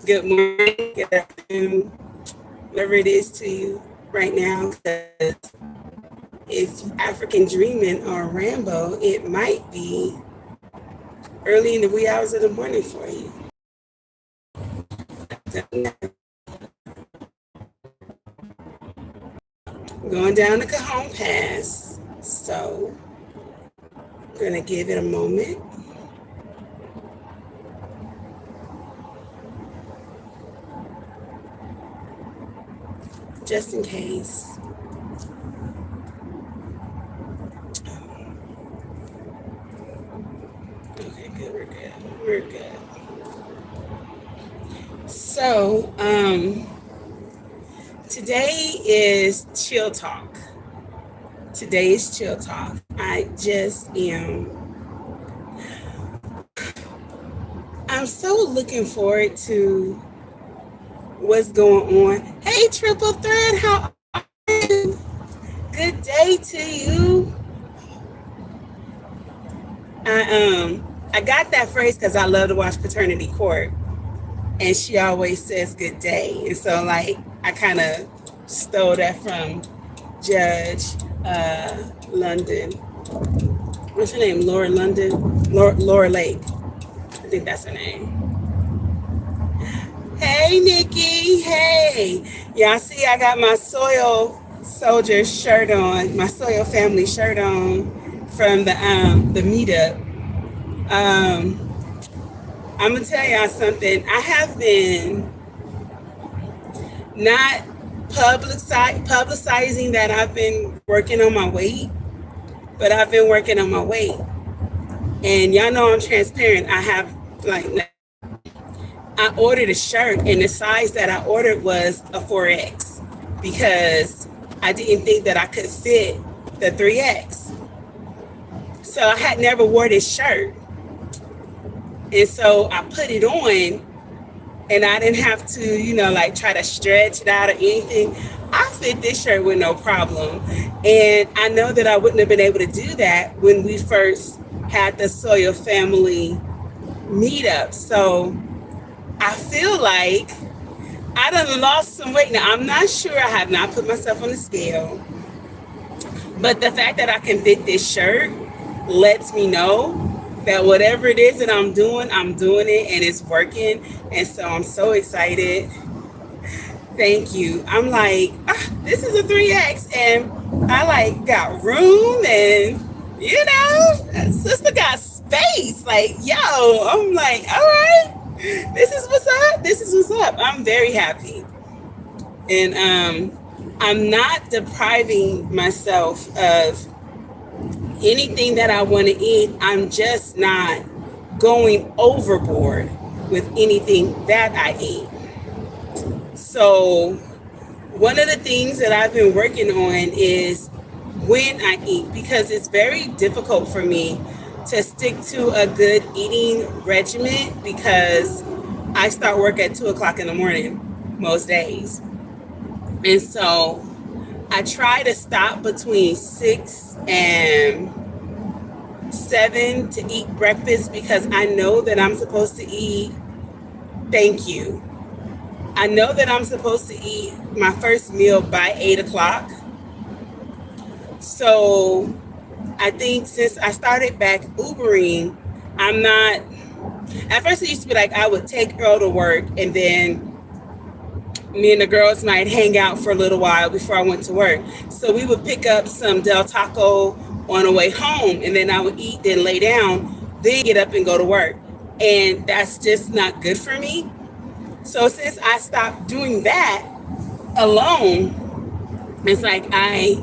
good morning, good afternoon, whatever it is to you right now. Because if African Dreaming or Rambo, it might be early in the wee hours of the morning for you. Going down the Cajon Pass. So, I'm going to give it a moment just in case. Okay, good. We're good. We're good. So, today is Chill Talk. Today is Chill Talk. I just am. I'm so looking forward to what's going on. Hey, Triple Thread, how are you? Good day to you. I got that phrase because I love to watch Paternity Court, and she always says good day, and so like I kind of stole that from Judge London. What's her name? Laura London, Laura Lake. I think that's her name. Hey, Nikki. Hey. Y'all see I got my Soil Soldier shirt on, my Soil Family shirt on from the meetup. Um, I'm gonna tell y'all something. I have been not publicizing that I've been working on my weight, but I've been working on my weight. And y'all know I'm transparent. I have like I ordered a shirt, and the size that I ordered was a 4X because I didn't think that I could fit the 3X. So I had never wore this shirt. And so I put it on, and I didn't have to, like try to stretch it out or anything. I fit this shirt with no problem. And I know that I wouldn't have been able to do that when we first had the Soil Family meetup. So I feel like I done lost some weight. Now, I'm not sure. I have not put myself on the scale. But the fact that I can fit this shirt lets me know that whatever it is that I'm doing it and it's working. And so I'm so excited. Thank you. I'm like, this is a 3X and I like got room and, sister got space. Like, yo, I'm like, all right, this is what's up. This is what's up. I'm very happy. And I'm not depriving myself of anything that I want to eat. I'm just not going overboard with anything that I eat. So one of the things that I've been working on is when I eat, because it's very difficult for me to stick to a good eating regimen because I start work at 2 o'clock in the morning most days. And so I try to stop between 6 and 7 to eat breakfast because I know that I'm supposed to eat. Thank you. I know that I'm supposed to eat my first meal by 8 o'clock. So I think since I started back Ubering, I'm not. At first, it used to be like I would take Earl to work and then me and the girls might hang out for a little while before I went to work. So we would pick up some Del Taco on the way home, and then I would eat, then lay down, then get up and go to work. And that's just not good for me. So since I stopped doing that alone, it's like I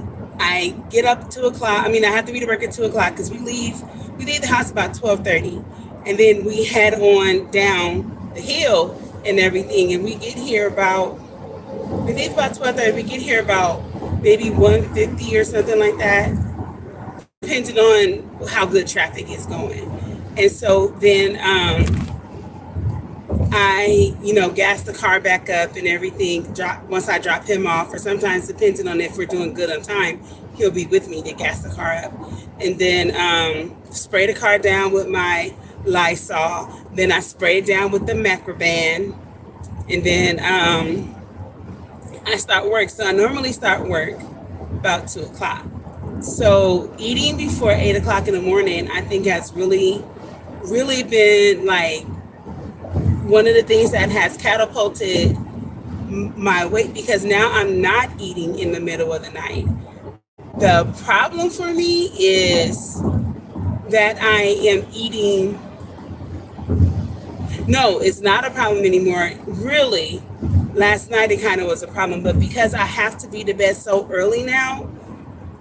get up at 2 o'clock. I mean, I have to be to work at 2 o'clock because we leave the house about 12:30, and then we head on down the hill and everything, and we leave about 12:30. We get here about maybe 1:50 or something like that, depending on how good traffic is going. And so then I, gas the car back up and everything. Once I drop him off, or sometimes depending on if we're doing good on time, he'll be with me to gas the car up, and then spray the car down with my Lysol. Then I spray it down with the Macroban and then I start work. So I normally start work about 2 o'clock. So eating before 8 o'clock in the morning, I think has really been like one of the things that has catapulted my weight, because now I'm not eating in the middle of the night. The problem for me is that I am eating. No, it's not a problem anymore. Really, last night it kind of was a problem, but because I have to be to bed so early now,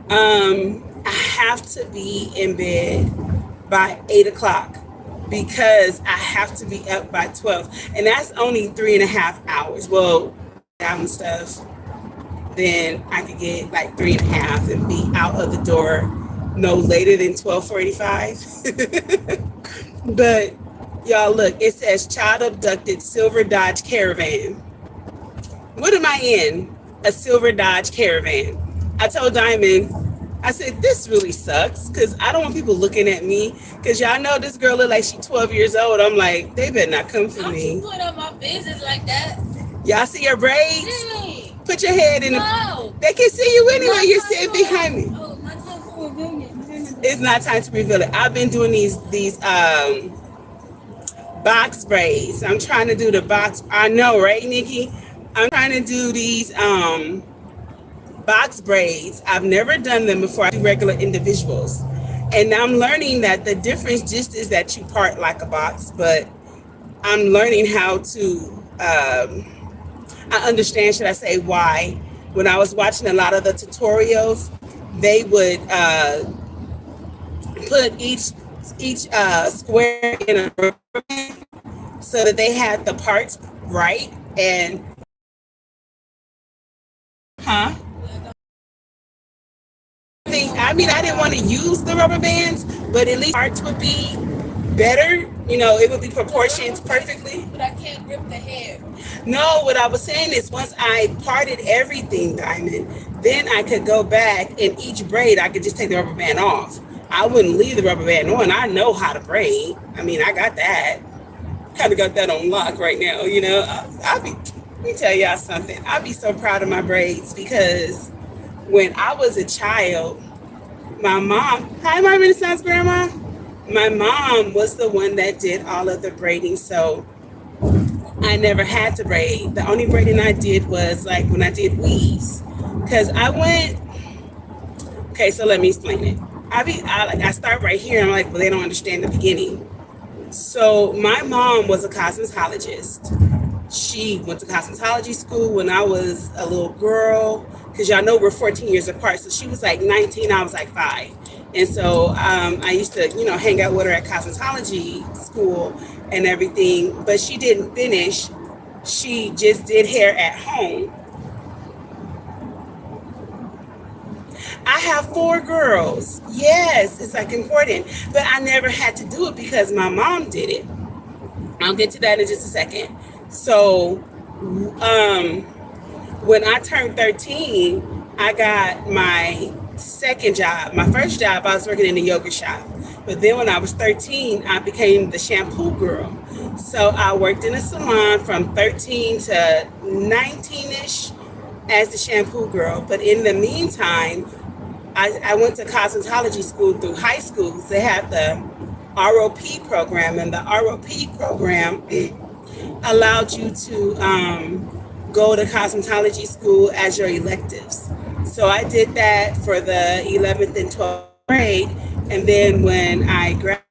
I have to be in bed by 8 o'clock because I have to be up by 12. And that's only 3.5 hours. Well, down stuff, then I could get like 3.5 and be out of the door no later than 12:45. But y'all look, it says child abducted silver Dodge Caravan. What am I in? A silver Dodge Caravan. I told Diamond, I said, this really sucks because I don't want people looking at me, because y'all know this girl look like she's 12 years old. I'm like, they better not come for me. Don't put up my business like that. Y'all see your braids? Really? Put your head in No. They can see you anyway. You're sitting behind me. Oh, not time for reveal it. It's not time to reveal it. I've been doing these box braids. I'm trying to do the box. I know, right, Nikki? I'm trying to do these box braids. I've never done them before. I do regular individuals. And I'm learning that the difference just is that you part like a box, but I'm learning how to, I understand, should I say, why. When I was watching a lot of the tutorials, they would put each square in a rubber band so that they had the parts right. And I mean, I didn't want to use the rubber bands, but at least parts would be better. You know, it would be proportioned perfectly. But I can't grip the hair. No, what I was saying is once I parted everything, Diamond, then I could go back and each braid, I could just take the rubber band off. I wouldn't leave the rubber band on. I know how to braid. I mean, I got that. Kind of got that on lock right now, you know. Let me tell y'all something. I'll be so proud of my braids because when I was a child, my mom, hi, my Renaissance grandma. My mom was the one that did all of the braiding, so I never had to braid. The only braiding I did was like when I did weaves, because I went. Okay, so let me explain it. I start right here. And I'm like, well, they don't understand the beginning. So my mom was a cosmetologist. She went to cosmetology school when I was a little girl, because y'all know we're 14 years apart. So she was like 19, I was like 5. And so I used to, you know, hang out with her at cosmetology school and everything, but she didn't finish. She just did hair at home. I have 4 girls. Yes, it's like important, but I never had to do it because my mom did it. I'll get to that in just a second. So when I turned 13, I got my second job. My first job, I was working in a yogurt shop. But then when I was 13, I became the shampoo girl. So I worked in a salon from 13 to 19-ish as the shampoo girl. But in the meantime, I went to cosmetology school through high schools. They had the ROP program, and the ROP program allowed you to go to cosmetology school as your electives. So I did that for the 11th and 12th grade. And then when I graduated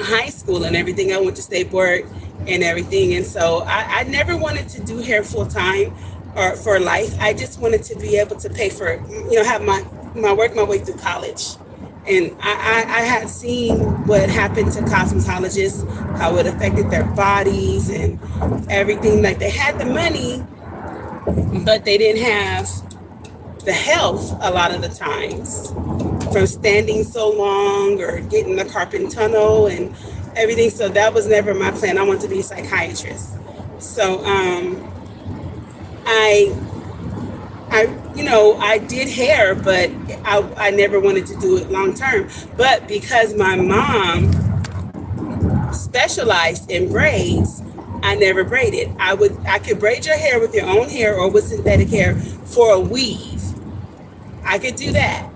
high school and everything, I went to state board and everything. And so I never wanted to do hair full time or for life. I just wanted to be able to pay for, you know, have my work my way through college. And I had seen what happened to cosmetologists, how it affected their bodies and everything. Like, they had the money, but they didn't have the health a lot of the times, from standing so long or getting the carpal tunnel and everything. So that was never my plan. I wanted to be a psychiatrist. So I did hair, but I never wanted to do it long term. But because my mom specialized in braids, I I never braided. I could braid your hair with your own hair or with synthetic hair for a weave. I could do that.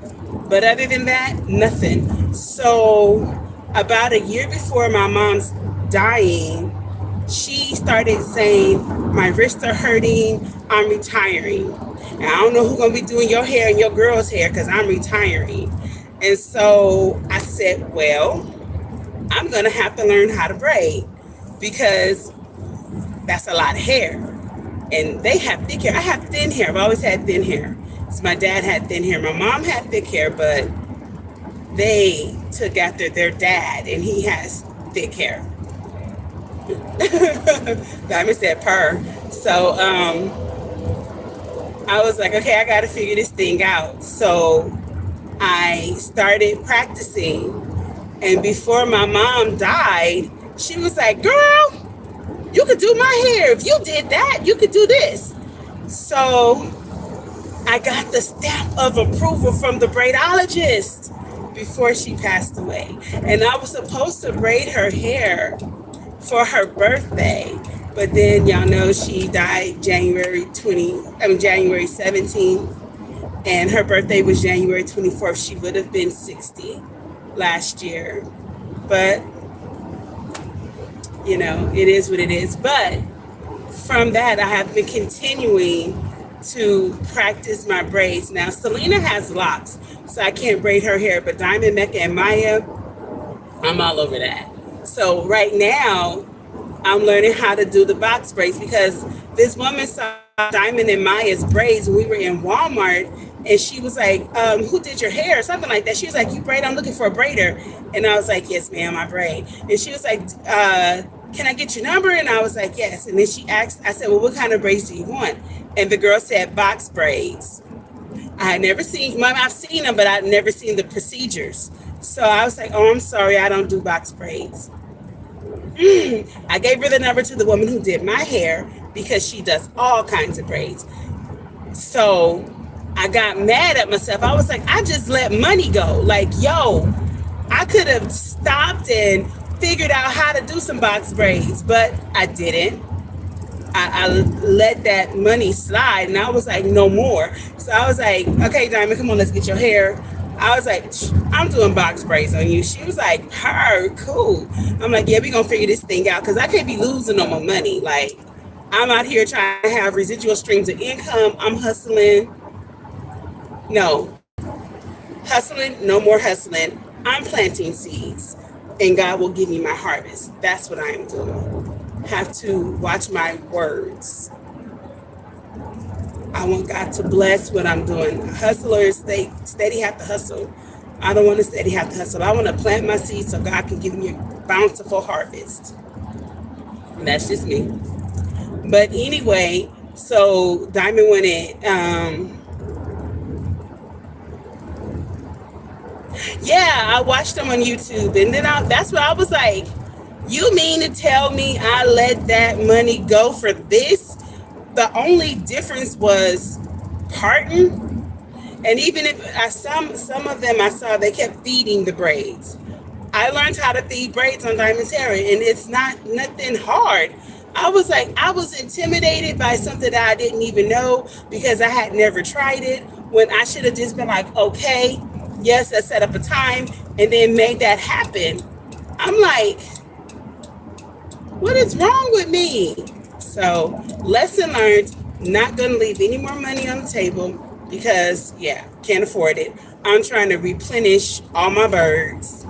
But other than that, nothing. So about a year before my mom's dying, she started saying, my wrists are hurting, I'm retiring. And I don't know who's gonna be doing your hair and your girl's hair because I'm retiring. And so I said, well, I'm gonna have to learn how to braid because that's a lot of hair. And they have thick hair. I have thin hair. I've always had thin hair. So my dad had thin hair. My mom had thick hair, but they took after their dad and he has thick hair. Diamond said purr. So I was like, okay, I got to figure this thing out. So I started practicing. And before my mom died, she was like, girl, you could do my hair. If you did that, you could do this. So I got the stamp of approval from the braidologist before she passed away. And I was supposed to braid her hair for her birthday. But then y'all know she died January 17th. And her birthday was January 24th. She would have been 60 last year. But, you know, it is what it is. But from that, I have been continuing to practice my braids. Now, Selena has locks, so I can't braid her hair. But Diamond, Mecca, and Maya, I'm all over that. So right now, I'm learning how to do the box braids because this woman saw Diamond and Maya's braids when we were in Walmart, and she was like, who did your hair? Or something like that. She was like, you braid? I'm looking for a braider. And I was like, yes, ma'am, I braid. And she was like, can I get your number? And I was like, yes. And then she asked, I said, well, what kind of braids do you want? And the girl said box braids. I had never seen, I've seen them, but I've never seen the procedures. So I was like, oh, I'm sorry, I don't do box braids. I gave her the number to the woman who did my hair because she does all kinds of braids. So I got mad at myself. I was like, I just let money go. Like, yo, I could have stopped and figured out how to do some box braids, but I didn't. I let that money slide, and I was like, no more. So I was like, okay, Diamond, come on, let's get your hair. I was like, I'm doing box braids on you. She was like, cool. I'm like, yeah, we gonna figure this thing out because I can't be losing no more money. Like, I'm out here trying to have residual streams of income. I'm hustling. No more hustling. I'm planting seeds, and God will give me my harvest. That's what I am doing. Have to watch my words. I want God to bless what I'm doing. Hustlers, they steady have to hustle. I don't want to steady have to hustle. I want to plant my seeds so God can give me a bountiful harvest. And that's just me. But anyway, so Diamond went in. I watched them on YouTube. And then that's what I was like, you mean to tell me I let that money go for this? The only difference was parting. And even if some of them I saw, they kept feeding the braids. I learned how to feed braids on Diamond's hair, and it's nothing hard. I was like, I was intimidated by something that I didn't even know because I had never tried it, when I should have just been like, okay, yes, let's set up a time and then make that happen. I'm like, what is wrong with me? So lesson learned, not going to leave any more money on the table because, can't afford it. I'm trying to replenish all my birds.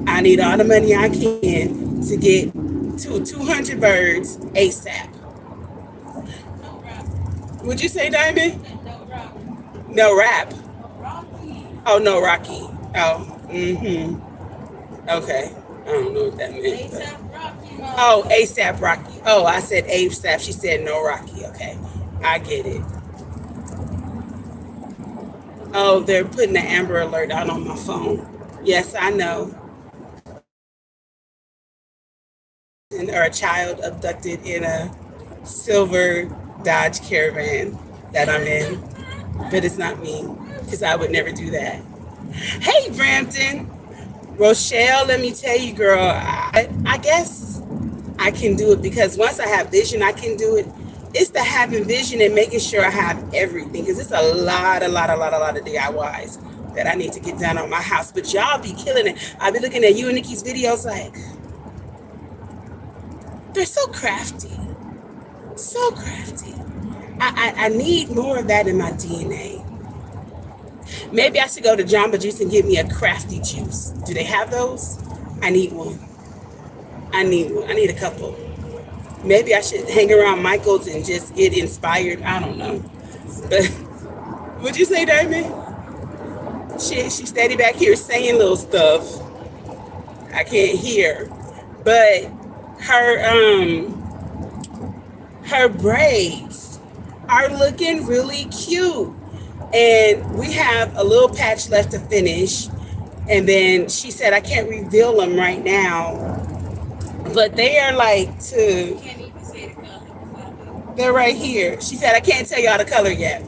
I need all the money I can to get to 200 birds ASAP. Would you say, Diamond? No rap. Oh, no Rocky. Oh, okay. I don't know what that meant. Oh, ASAP Rocky. Oh, I said ASAP. She said no Rocky. Okay, I get it. Oh, they're putting the Amber Alert out on my phone. Yes, I know. Or a child abducted in a silver Dodge Caravan that I'm in. But it's not me, because I would never do that. Hey, Brampton. Rochelle, let me tell you, girl, I guess I can do it, because once I have vision, I can do it. It's the having vision and making sure I have everything, because it's a lot of DIYs that I need to get done on my house. But y'all be killing it. I be looking at you and Nikki's videos like, they're so crafty. So crafty. I need more of that in my DNA. Maybe I should go to Jamba Juice and get me a crafty juice. Do they have those? I need one. I need one. I need a couple. Maybe I should hang around Michael's and just get inspired. I don't know. But what'd you say, Diamond? She steady back here saying little stuff. I can't hear. But her braids are looking really cute. And we have a little patch left to finish. And then she said I can't reveal them right now. But they are like to... Can't even say the color. They're right here. She said I can't tell y'all the color yet.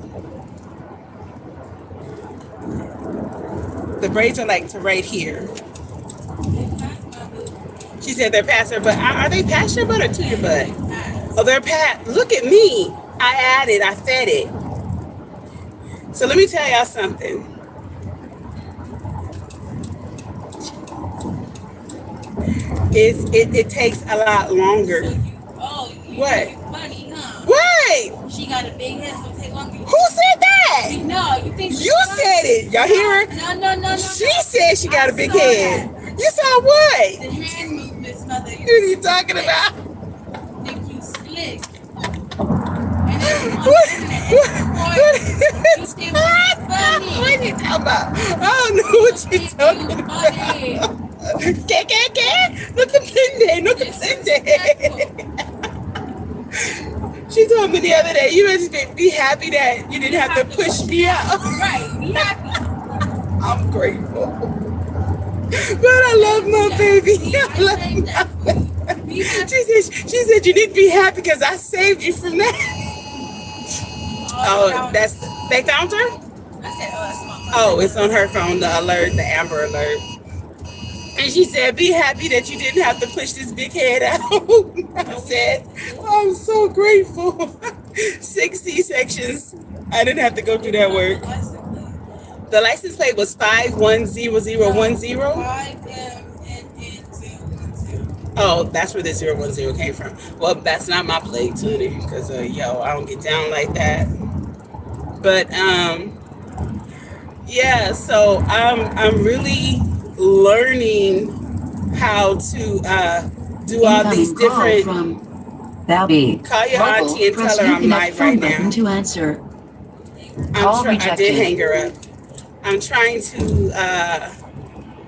The braids are like to right here. She said they're past her butt. Are they past your butt or to your butt? Oh, they're past. Look at me. I fed it. So let me tell y'all something. It takes a lot longer. What? You funny, huh? What? She got a big head, so it take longer. Who said that? No, you think You said it. Y'all hear her? No. She said she got a big saw head. that. You saw what? The hand movements, mother. What are you talking about? Think you slick. And then What? you think funny. What are you talking about? I don't know what you're talking about. ¿Qué? No te entiende. She told me the other day, you must be happy that you didn't have to push me out. Right, be happy. I'm grateful. But I love my baby. I love my baby. She said you need to be happy because I saved you from that. Oh, they found her? I said, oh, it's on her phone, the alert, the Amber Alert. And she said, be happy that you didn't have to push this big head out. I said, I'm so grateful. 6 C-sections. I didn't have to go through that work. The license plate was 510010. Oh, that's where the 010 came from. Well, that's not my plate, honey, because I don't get down like that. But yeah, so I'm really learning how to do all these different. Call your auntie and tell her I'm live right now. To answer. I did hang her up. I'm trying to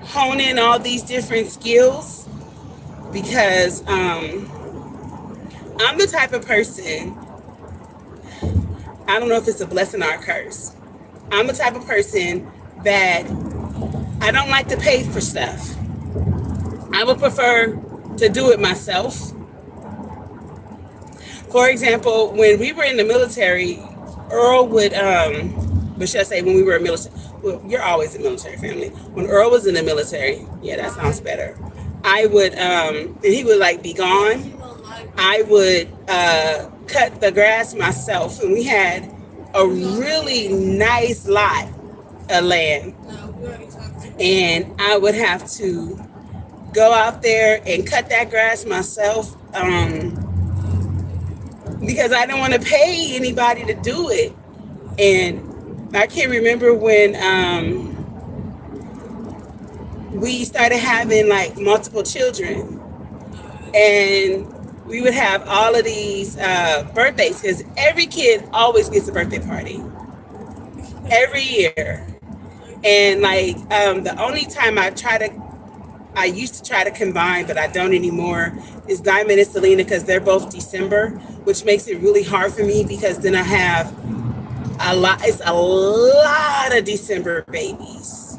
hone in all these different skills because I'm the type of person, I don't know if it's a blessing or a curse. I'm the type of person that I don't like to pay for stuff. I would prefer to do it myself. For example, when we were in the military, Earl would, but should I say when we were in military? Well, you're always a military family. When Earl was in the military, yeah, that sounds better. I would, and he would like be gone. I would cut the grass myself, and we had a really nice lot of land. And I would have to go out there and cut that grass myself because I didn't want to pay anybody to do it. And I can't remember when we started having like multiple children, and we would have all of these birthdays because every kid always gets a birthday party every year. And like the only time I used to try to combine, but I don't anymore, is Diamond and Selena because they're both December, which makes it really hard for me because then I have it's a lot of December babies.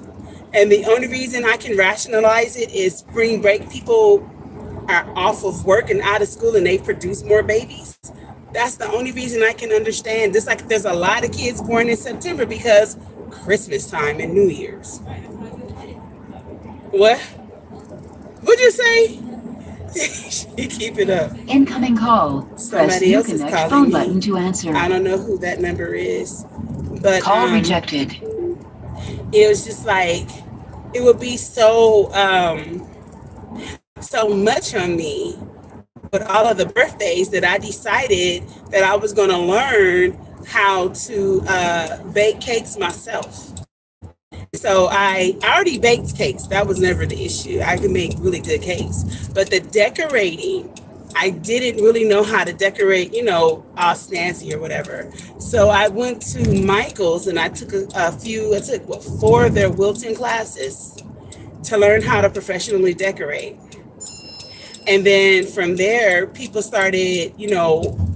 And the only reason I can rationalize it is spring break. People are off of work and out of school and they produce more babies. That's the only reason I can understand. Just like there's a lot of kids born in September because Christmas time and New Year's. What? What'd you say? You keep it up. Incoming call. Press Somebody new else is connect calling phone button me. to answer. I don't know who that number is, but Call rejected. it was just like it would be so much on me with all of the birthdays that I decided that I was going to learn how to bake cakes myself. So I already baked cakes. That was never the issue. I could make really good cakes. But the decorating, I didn't really know how to decorate, all snazzy or whatever. So I went to Michael's and I took I took four of their Wilton classes to learn how to professionally decorate. And then from there, people started,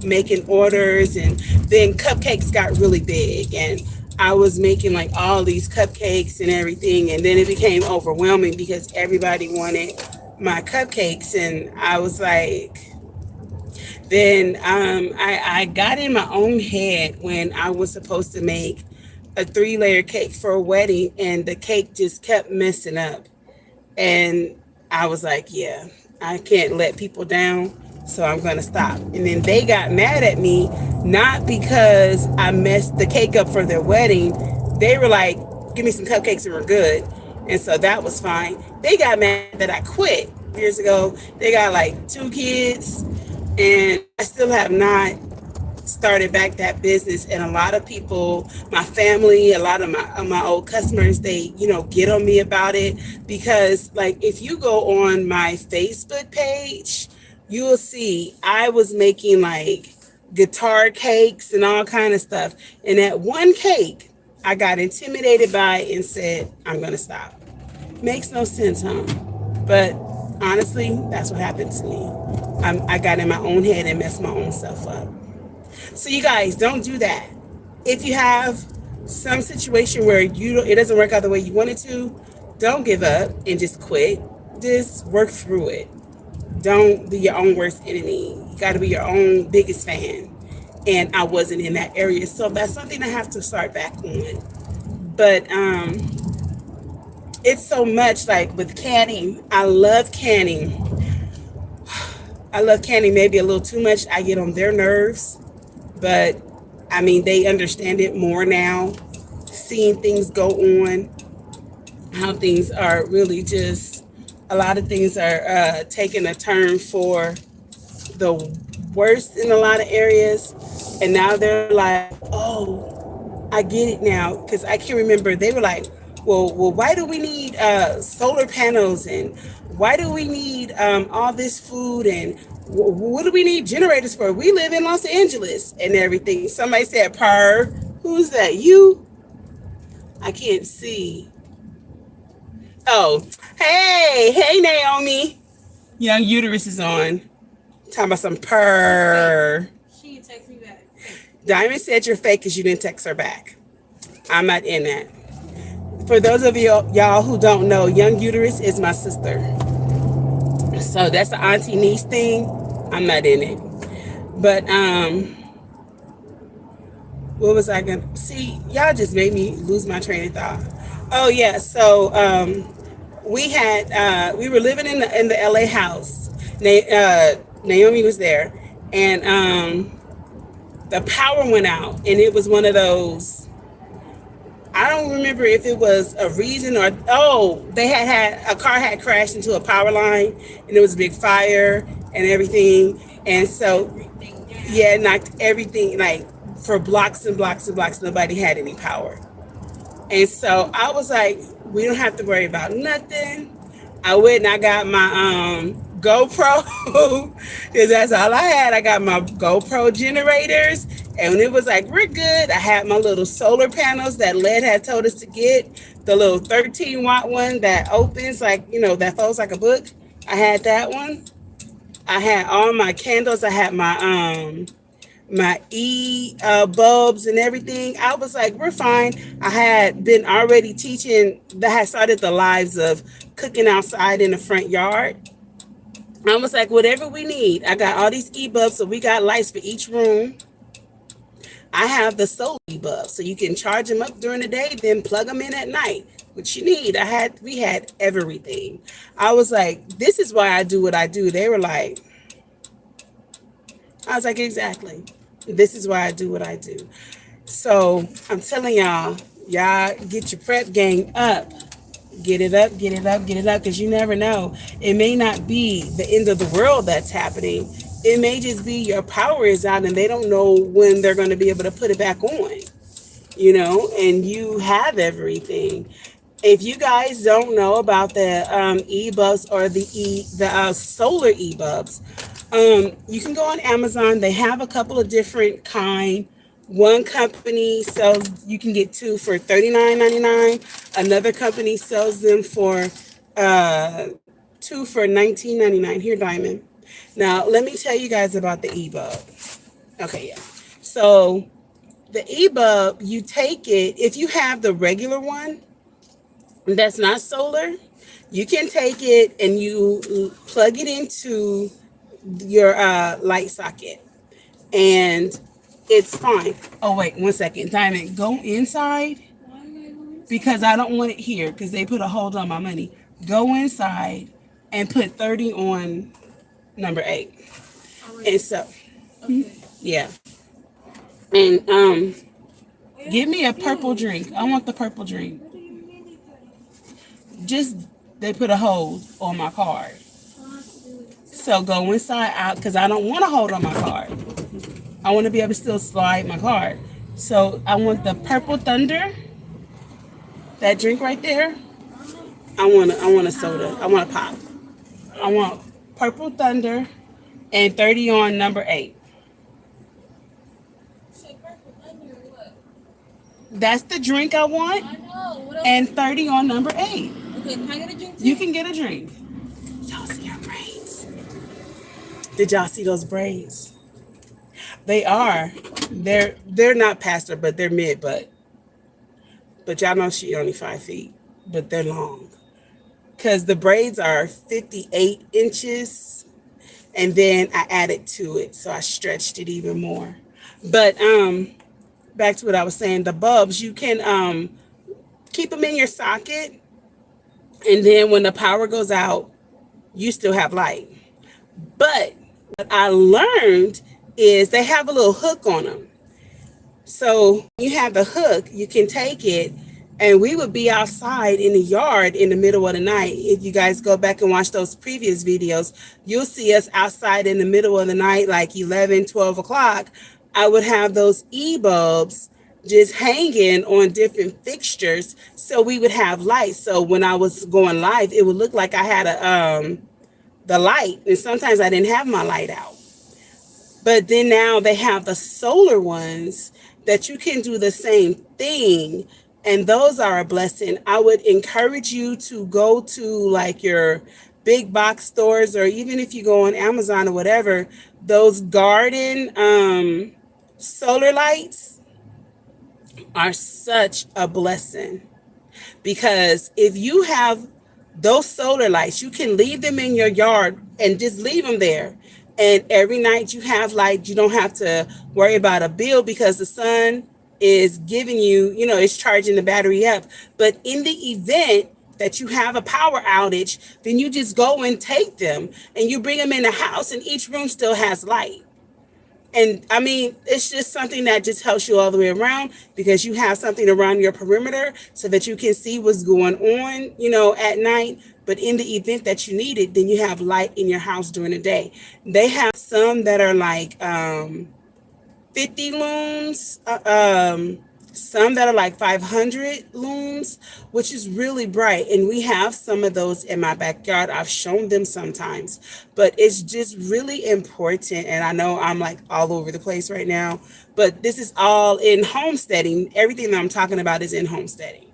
making orders, and then cupcakes got really big. And I was making like all these cupcakes and everything. And then it became overwhelming because everybody wanted my cupcakes. And I was like, then I got in my own head when I was supposed to make a 3-layer cake for a wedding, and the cake just kept messing up. And I was like, yeah, I can't let people down, so I'm going to stop. And then they got mad at me, not because I messed the cake up for their wedding. They were like, give me some cupcakes and we're good. And so that was fine. They got mad that I quit years ago. They got like 2 kids, and I still have not started back that business. And a lot of people, my family, a lot of my old customers, they get on me about it, because like if you go on my Facebook page, you will see I was making like guitar cakes and all kind of stuff, and that one cake I got intimidated by and said I'm gonna stop. Makes no sense, huh? But honestly, that's what happened to me. I got in my own head and messed my own self up. So you guys, don't do that. If you have some situation where it doesn't work out the way you want it to, don't give up and just quit. Just work through it. Don't be your own worst enemy. You got to be your own biggest fan. And I wasn't in that area, so that's something I have to start back on. But it's so much like with canning. I love canning. I love canning maybe a little too much. I get on their nerves. But I mean, they understand it more now, seeing things go on, how things are really just, a lot of things are taking a turn for the worst in a lot of areas. And now they're like, oh, I get it now. Because I can remember they were like, well, why do we need solar panels, and why do we need all this food, and what do we need generators for? We live in Los Angeles and everything. Somebody said, "Per, who's that? You? I can't see." Oh, hey, Naomi. Young Uterus is on. Talking about some purr. She didn't text me back. Diamond said you're fake because you didn't text her back. I'm not in that. For those of y'all who don't know, Young Uterus is my sister. So that's the auntie niece thing. I'm not in it. But what was I gonna see? Y'all just made me lose my train of thought. Oh yeah, so we were living in the LA house. Naomi was there, and the power went out, and it was one of those. I don't remember if it was a reason or they had a car had crashed into a power line, and there was a big fire and everything, and so yeah, it knocked everything like for blocks and blocks and blocks. Nobody had any power, and so I was like, we don't have to worry about nothing. I went and I got my GoPro because that's all I had. I got my GoPro generators, and it was like, we're good. I had my little solar panels that LED had told us to get, the little 13-watt one that opens like, that folds like a book. I had that one. I had all my candles. I had my bulbs and everything. I was like, we're fine. I had been already teaching, that had started the lives of cooking outside in the front yard. I was like, whatever we need. I got all these bulbs, so we got lights for each room. I have the solar bulb, so you can charge them up during the day, then plug them in at night. What you need. We had everything. I was like, this is why I do what I do. They were like, I was like, exactly. This is why I do what I do. So I'm telling y'all get your prep game up. Get it up, get it up, get it up, because you never know. It may not be the end of the world that's happening. It may just be your power is out and they don't know when they're going to be able to put it back on, and you have everything. If you guys don't know about the eBulbs or the solar eBulbs, you can go on Amazon. They have a couple of different kind. One company sells, you can get two for $39.99. Another company sells them for two for $19.99. Here, Diamond. Now, let me tell you guys about the eBulb. Okay, yeah. So the eBulb, you take it, if you have the regular one that's not solar, you can take it and you plug it into your light socket. And it's fine. Oh, wait, 1 second. Diamond, go inside because I don't want it here because they put a hold on my money. Go inside and put 30 on number 8. And so, yeah. And give me a purple drink. I want the purple drink. Just, they put a hold on my card. So go inside out because I don't want to hold on my card. I want to be able to still slide my card. So I want the Purple Thunder. That drink right there. I want a soda. I want a pop. I want Purple Thunder and 30 on number 8. That's the drink I want. I know. What else? And 30 on number 8. Okay, can I get a drink too? You can get a drink. Y'all see our braids? Did y'all see those braids? They are. They're not past her, but they're mid butt. But y'all know she only 5 feet, but they're long. Cause the braids are 58 inches, and then I added to it, so I stretched it even more. But back to what I was saying, the bulbs you can keep them in your socket, and then when the power goes out, you still have light. But what I learned is they have a little hook on them. So you have the hook, you can take it, and we would be outside in the yard in the middle of the night. If you guys go back and watch those previous videos, you'll see us outside in the middle of the night, like 11, 12 o'clock. I would have those eBulbs just hanging on different fixtures so we would have light. So when I was going live, it would look like I had the light, and sometimes I didn't have my light out. But then now they have the solar ones that you can do the same thing. And those are a blessing. I would encourage you to go to like your big box stores, or even if you go on Amazon or whatever, those garden solar lights are such a blessing. Because if you have those solar lights, you can leave them in your yard and just leave them there. And every night you have light. You don't have to worry about a bill because the sun is giving you, it's charging the battery up. But in the event that you have a power outage, then you just go and take them and you bring them in the house, and each room still has light. And I mean, it's just something that just helps you all the way around, because you have something around your perimeter so that you can see what's going on, at night. But in the event that you need it, then you have light in your house during the day. They have some that are like 50 looms, some that are like 500 looms, which is really bright. And we have some of those in my backyard. I've shown them sometimes, but it's just really important. And I know I'm like all over the place right now, but this is all in homesteading. Everything that I'm talking about is in homesteading,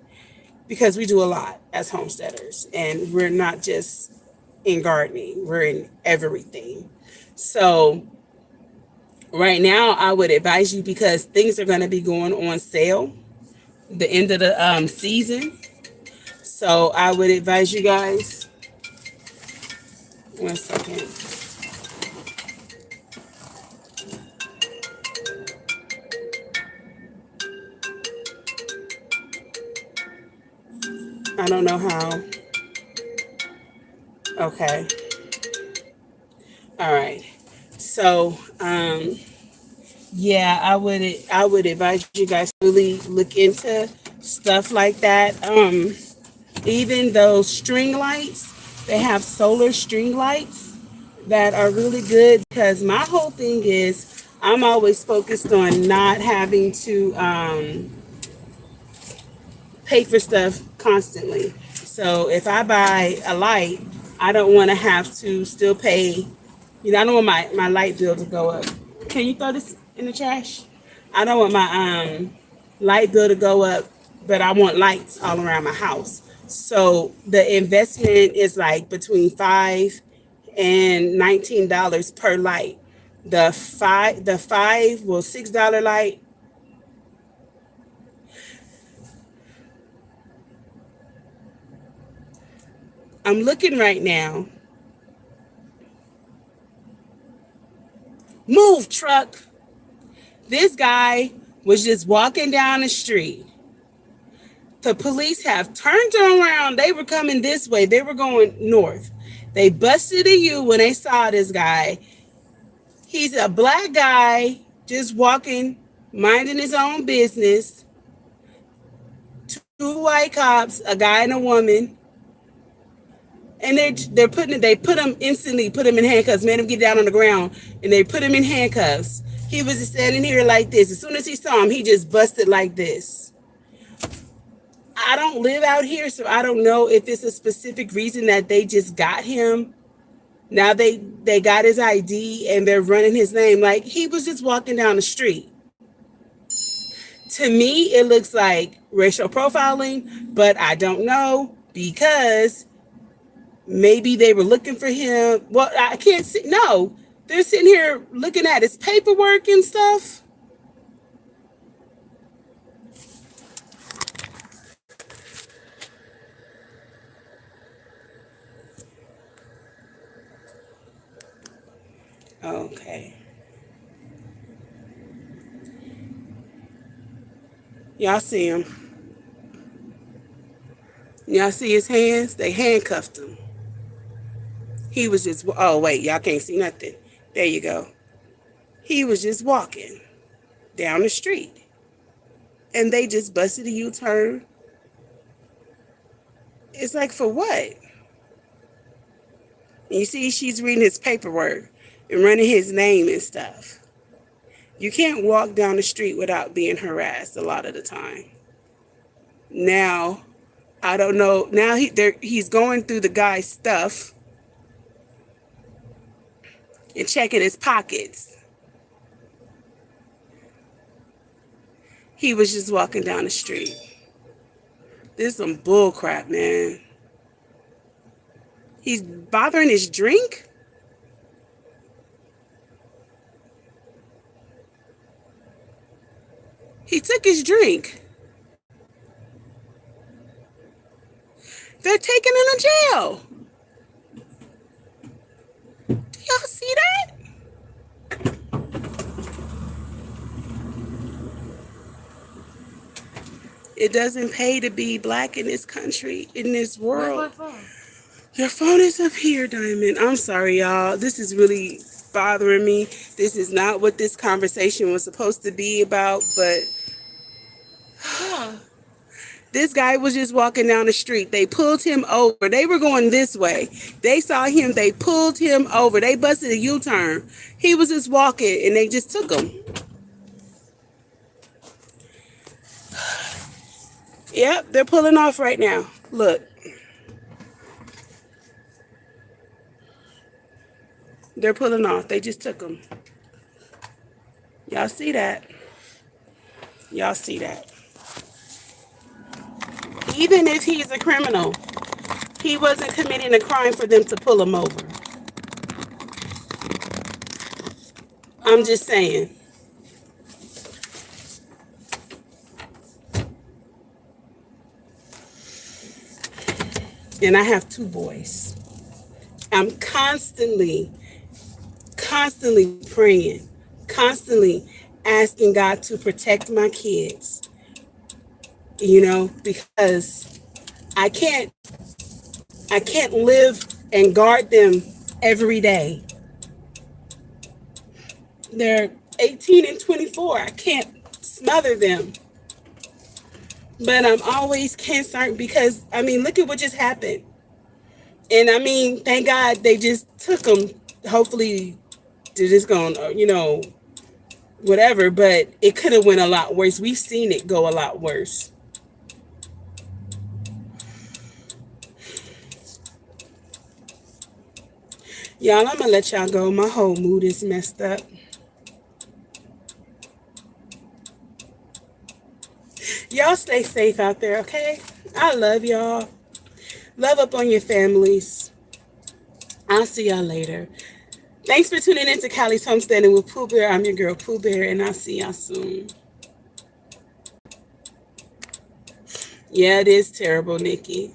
because we do a lot as homesteaders, and we're not just in gardening, we're in everything. So right now, I would advise you, because things are going to be going on sale the end of the season. So I would advise you guys. 1 second. I don't know how. Okay. All right. So, yeah, I would advise you guys to really look into stuff like that. Even those string lights, they have solar string lights that are really good because my whole thing is I'm always focused on not having to pay for stuff constantly. So if I buy a light, I don't want to have to still pay. I don't want my light bill to go up. Can you throw this in the trash? I don't want my light bill to go up, but I want lights all around my house. So the investment is like between $5 and $19 per light. $6 light. I'm looking right now. Move, truck. This guy was just walking down the street. The police have turned around. They were coming this way. They were going north. They busted a U when they saw this guy. He's a black guy just walking, minding his own business. Two white cops, a guy and a woman. And they put him instantly, put him in handcuffs, made him get down on the ground, and they put him in handcuffs. He was just standing here like this. As soon as he saw him, he just busted like this. I don't live out here, so I don't know if it's a specific reason that they just got him. Now they got his ID and they're running his name like he was just walking down the street. To me, it looks like racial profiling, but I don't know because maybe they were looking for him. Well, I can't see. No, they're sitting here looking at his paperwork and stuff. Okay. Y'all see him? Y'all see his hands? They handcuffed him. He was just, oh, wait, y'all can't see nothing. There you go. He was just walking down the street. And they just busted a U-turn. It's like, for what? And you see, she's reading his paperwork and running his name and stuff. You can't walk down the street without being harassed a lot of the time. Now, I don't know. Now he's going through the guy's stuff and checking his pockets. He was just walking down the street. This is some bull crap, man. He's bothering his drink? He took his drink. They're taking him to jail. Do y'all see that? It doesn't pay to be black in this country, in this world. Your phone is up here, Diamond. I'm sorry, y'all. This is really bothering me. This is not what this conversation was supposed to be about, but this guy was just walking down the street. They pulled him over. They were going this way. They saw him. They pulled him over. They busted a U-turn. He was just walking, and they just took him. Yep, they're pulling off right now. Look. They're pulling off. They just took him. Y'all see that? Y'all see that? Even if he's a criminal, he wasn't committing a crime for them to pull him over. I'm just saying. And I have 2 boys. I'm constantly praying, constantly asking God to protect my kids, because I can't live and guard them every day. They're 18 and 24. I can't smother them. But I'm always concerned because, I mean, look at what just happened. And I mean, thank God they just took them. Hopefully, they're just going, whatever. But it could have went a lot worse. We've seen it go a lot worse. Y'all, I'm going to let y'all go. My whole mood is messed up. Y'all stay safe out there, okay? I love y'all. Love up on your families. I'll see y'all later. Thanks for tuning in to Callie's Homesteading with Pooh Bear. I'm your girl, Pooh Bear, and I'll see y'all soon. Yeah, it is terrible, Nikki.